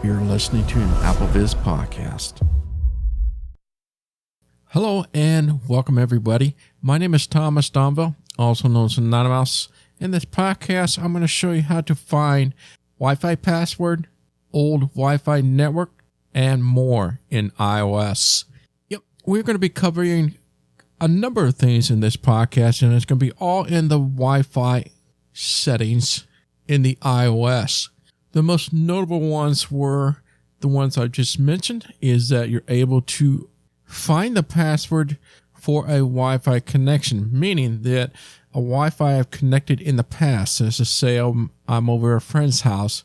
You're listening to an AppleViz podcast. Hello and welcome everybody. My name is Thomas Domville, also known as Anonymous. In this podcast, I'm going to show you how to find Wi-Fi password, old Wi-Fi network, and more in iOS. Yep, we're going to be covering a number of things in this podcast, and it's going to be all in the Wi-Fi settings in the iOS. The most notable ones were the ones I just mentioned, is that you're able to find the password for a Wi-Fi connection, meaning that a Wi-Fi I've connected in the past. Let's just say I'm over a friend's house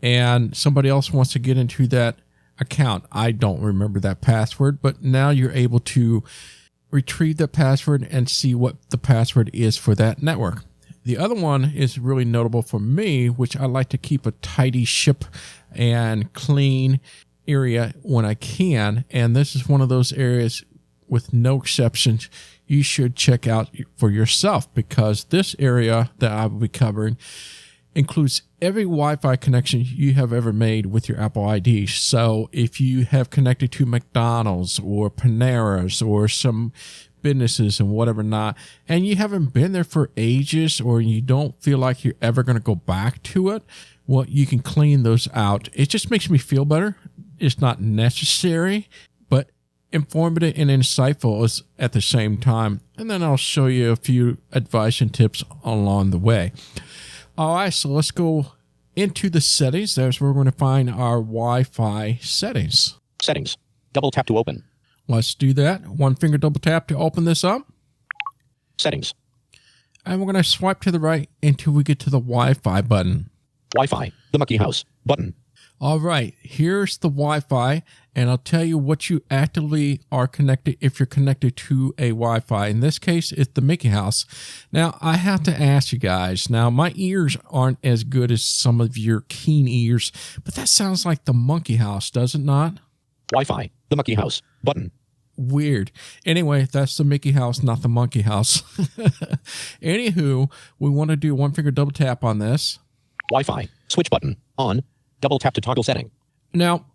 and somebody else wants to get into that account. I don't remember that password, but now you're able to retrieve the password and see what the password is for that network. The other one is really notable for me, which I like to keep a tidy ship and clean area when I can. And this is one of those areas with no exceptions you should check out for yourself, because this area that I will be covering includes every Wi-Fi connection you have ever made with your Apple ID. So if you have connected to McDonald's or Panera's or some businesses and whatever not, and you haven't been there for ages, or you don't feel like you're ever going to go back to it, well, you can clean those out. It just makes me feel better. It's not necessary, but informative and insightful is at the same time. And then I'll show you a few advice and tips along the way. All right, so let's go into the settings. That's where we're going to find our Wi-Fi settings. Settings. Double tap to open. Let's do that. One finger double tap to open this up. Settings. And we're going to swipe to the right until we get to the Wi-Fi button. Wi-Fi. The Monkey House. Button. All right, here's the Wi-Fi, and I'll tell you what you actively are connected if you're connected to a Wi-Fi. In this case, it's the Mickey House. Now, I have to ask you guys, now my ears aren't as good as some of your keen ears, but that sounds like the Monkey House, does it not? Wi-Fi. The Monkey House. Button. Weird. Anyway, that's the Mickey House, not the Monkey House. Anywho, we want to do one finger double tap on this. Wi-Fi. Switch button. On. Double tap to toggle setting. Now,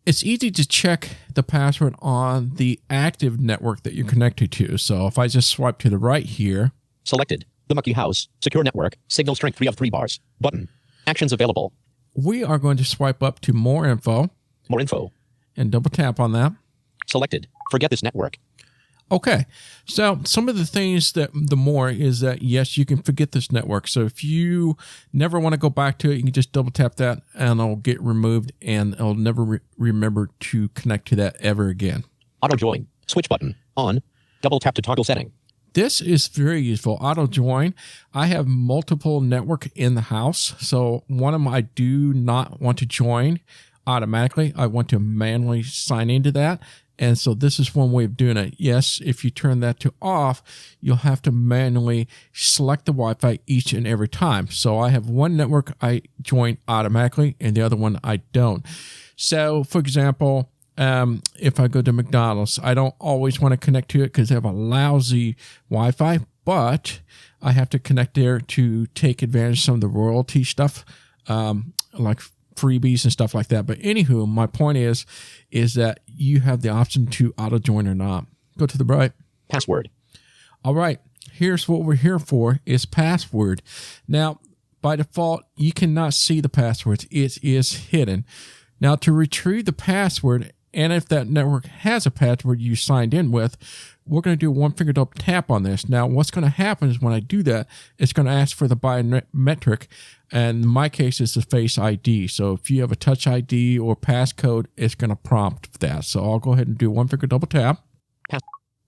it's easy to check the password on the active network that you're connected to. So if I just swipe to the right here. Selected. The Monkey House. Secure network. Signal strength 3 of 3 bars. Button. Actions available. We are going to swipe up to more info. More info. And double tap on that. Selected. Forget this network. Okay, so some of the things that the more is that, yes, you can forget this network. So if you never want to go back to it, you can just double tap that and it'll get removed and it'll never remember to connect to that ever again. Auto join. Switch button. On. Double tap to toggle setting. This is very useful. Auto join. I have multiple network in the house. So one of them I do not want to join automatically. I want to manually sign into that. And so this is one way of doing it. Yes, if you turn that to off, you'll have to manually select the Wi-Fi each and every time. So I have one network I join automatically and the other one I don't. So for example, if I go to McDonald's, I don't always want to connect to it because they have a lousy Wi-Fi, but I have to connect there to take advantage of some of the royalty stuff, like freebies and stuff like that. But anywho, my point is that you have the option to auto join or not. Go to the right. Password. All right. Here's what we're here for, is password. Now, by default, you cannot see the passwords. It is hidden. Now, to retrieve the password, and if that network has a password you signed in with, we're going to do a one finger double tap on this. Now, what's going to happen is when I do that, it's going to ask for the biometric. And in my case, it's the Face ID. So if you have a Touch ID or passcode, it's going to prompt that. So I'll go ahead and do one finger double tap.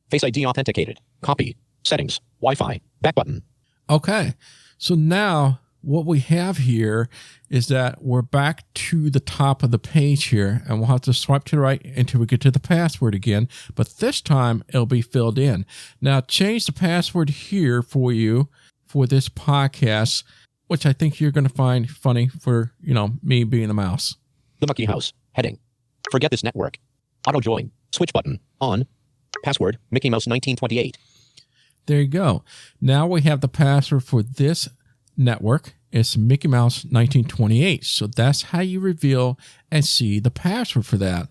Face ID authenticated. Copy. Settings. Wi-Fi. Back button. Okay. So now what we have here is that we're back to the top of the page here, and we'll have to swipe to the right until we get to the password again. But this time it'll be filled in. Now change the password here for you for this podcast, which I think you're going to find funny for, me being the mouse. The Monkey House. Heading. Forget this network. Auto join. Switch button. On. Password. Mickey Mouse 1928. There you go. Now we have the password for this network, It's Mickey Mouse 1928. So that's how you reveal and see the password for that.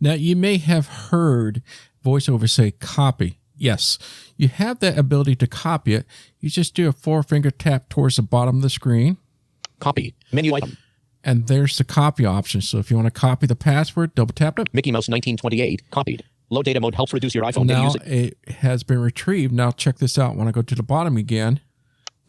Now, you may have heard VoiceOver say copy. Yes, you have that ability to copy it. You just do a 4-finger tap towards the bottom of the screen. Copy. Menu item. And there's the copy option. So if you want to copy the password, double tap it. Mickey Mouse 1928. Copied. Low data mode helps reduce your iPhone data Now usage. it has been retrieved. Now check this out. When I go to the bottom again,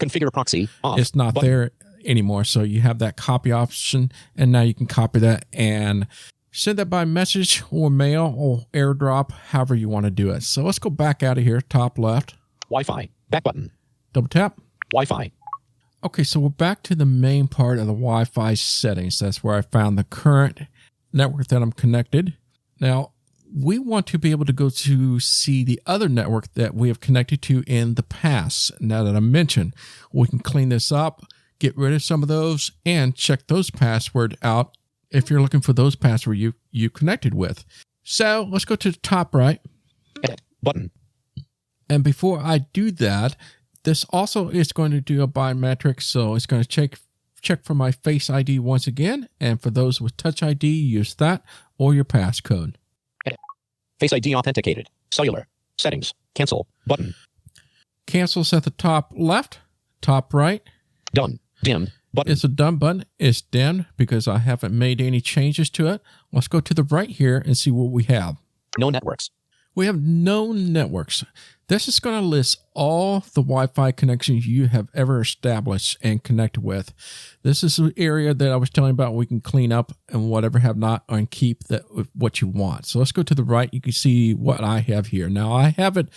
Configure proxy. Off. it's not Button. there anymore. So you have that copy option, and now you can copy that and send that by message or mail or AirDrop, however you want to do it. So let's go back out of here, top left. Wi-Fi. Back button. Double tap. Wi-Fi. Okay, so we're back to the main part of the Wi-Fi settings. That's where I found the current network that I'm connected. Now, we want to be able to go to see the other network that we have connected to in the past. Now that I mentioned, we can clean this up, get rid of some of those, and check those passwords out if you're looking for those passwords you connected with. So let's go to the top right. Edit. Button. And before I do that, this also is going to do a biometric. So it's going to check for my Face ID once again. And for those with Touch ID, use that or your passcode. Edit. Face ID authenticated. Cellular. Settings. Cancel. Button. Cancel's at the top left, top right. Done. Dimmed. Button. It's a done button. It's dimmed because I haven't made any changes to it. Let's go to the right here and see what we have. No networks. We have no networks. This is going to list all the Wi-Fi connections you have ever established and connected with. This is the area that I was telling you about. We can clean up and whatever have not and keep that what you want. So let's go to the right. You can see what I have here. Now I have it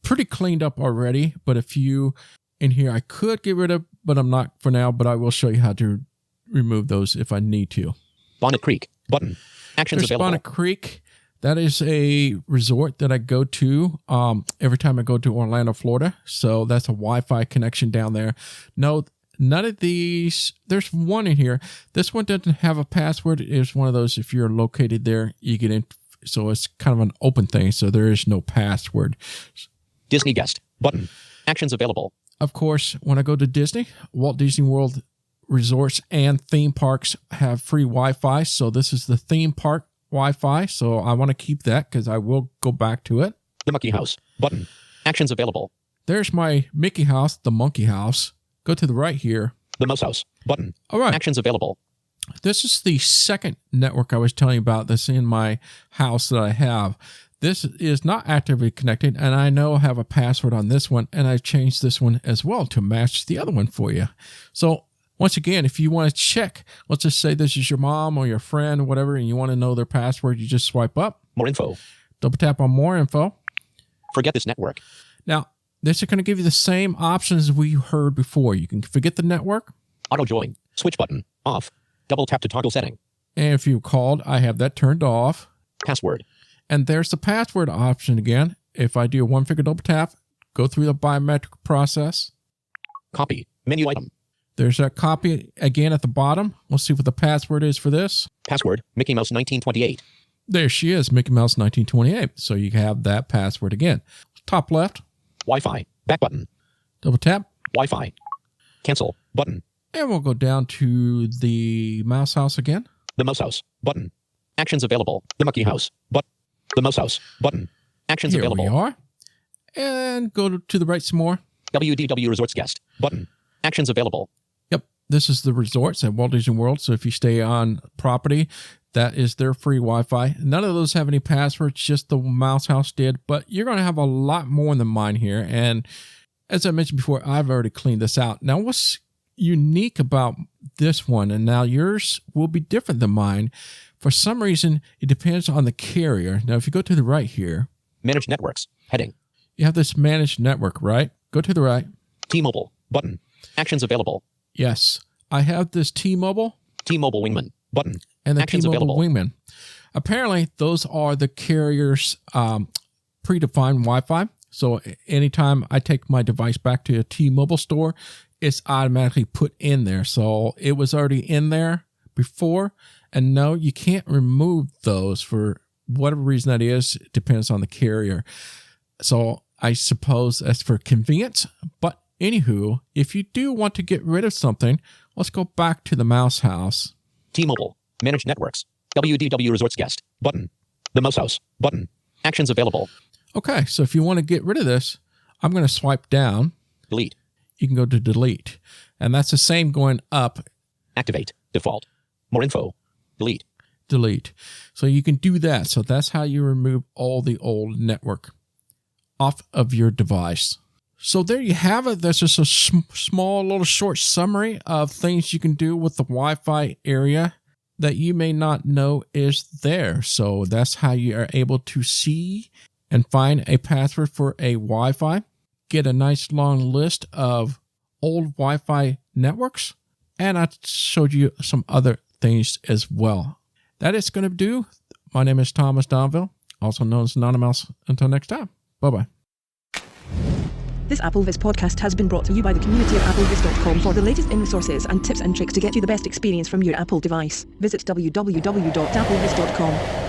pretty cleaned up already, but a few in here I could get rid of, but I'm not for now, but I will show you how to remove those if I need to. Bonnet Creek. Button. Actions There's available. Bonnet Creek. That is a resort that I go to every time I go to Orlando, Florida. So that's a Wi-Fi connection down there. No, none of these. There's one in here. This one doesn't have a password. It's one of those, if you're located there, you get in. So it's kind of an open thing. So there is no password. Disney Guest. Button. Actions available. Of course, when I go to Disney, Walt Disney World resorts and theme parks have free Wi-Fi. So this is the theme park Wi-Fi, so I want to keep that because I will go back to it. The Monkey House. Button. Actions available. There's my Mickey House, the Monkey House. Go to the right here. The Mouse House. Button. All right. Actions available. This is the second network I was telling you about that's in my house that I have. This is not actively connected, and I know I have a password on this one, and I've changed this one as well to match the other one for you. So once again, if you want to check, let's just say this is your mom or your friend or whatever, and you want to know their password, you just swipe up. More info. Double tap on more info. Forget this network. Now, this is going to give you the same options we heard before. You can forget the network. Auto join. Switch button. Off. Double tap to toggle setting. And if you called, I have that turned off. Password. And there's the password option again. If I do a 1-finger double tap, go through the biometric process. Copy. Menu item. There's that copy again at the bottom. Let's see what the password is for this. Password. Mickey Mouse 1928. There she is, Mickey Mouse 1928. So you have that password again. Top left. Wi-Fi. Back button. Double tap. Wi-Fi. Cancel. Button. And we'll go down to the mouse house again. The Mouse House. Button. Actions available. The Monkey House. The Mouse House. Button. Actions Here available. we are. And go to the right some more. WDW Resorts Guest. Button. Actions available. Yep. This is the resorts at Walt Disney World. So if you stay on property, that is their free Wi-Fi. None of those have any passwords, just the Mouse House did. But you're going to have a lot more than mine here. And as I mentioned before, I've already cleaned this out. Now, what's unique about this one, and now yours will be different than mine. For some reason, it depends on the carrier. Now, if you go to the right here, Manage networks. Heading. you have this managed network, right? Go to the right. T-Mobile. Button. Actions available. Yes, I have this T-Mobile T-Mobile Wingman. Button. and the Actions T-Mobile available. Wingman. Apparently, those are the carrier's predefined Wi-Fi. So anytime I take my device back to a T-Mobile store, it's automatically put in there. So it was already in there before. And no, you can't remove those for whatever reason that is. It depends on the carrier. So I suppose that's for convenience, but Anywho, if you do want to get rid of something, let's go back to the mouse house. T-Mobile. Manage networks. WDW Resorts Guest. Button. The Mouse House. Button. Actions available. Okay, so if you want to get rid of this, I'm going to swipe down. Delete. You can go to delete. And that's the same going up. Activate. Default. More info. Delete. Delete. So you can do that. So that's how you remove all the old network off of your device. So there you have it. That's just a small little short summary of things you can do with the Wi-Fi area that you may not know is there. So that's how you are able to see and find a password for a Wi-Fi. Get a nice long list of old Wi-Fi networks. And I showed you some other things as well. That is going to do. My name is Thomas Domville, also known as Anonymous. Until next time. Bye-bye. This AppleVis podcast has been brought to you by the community of applevis.com. For the latest in resources and tips and tricks to get you the best experience from your Apple device, visit www.applevis.com.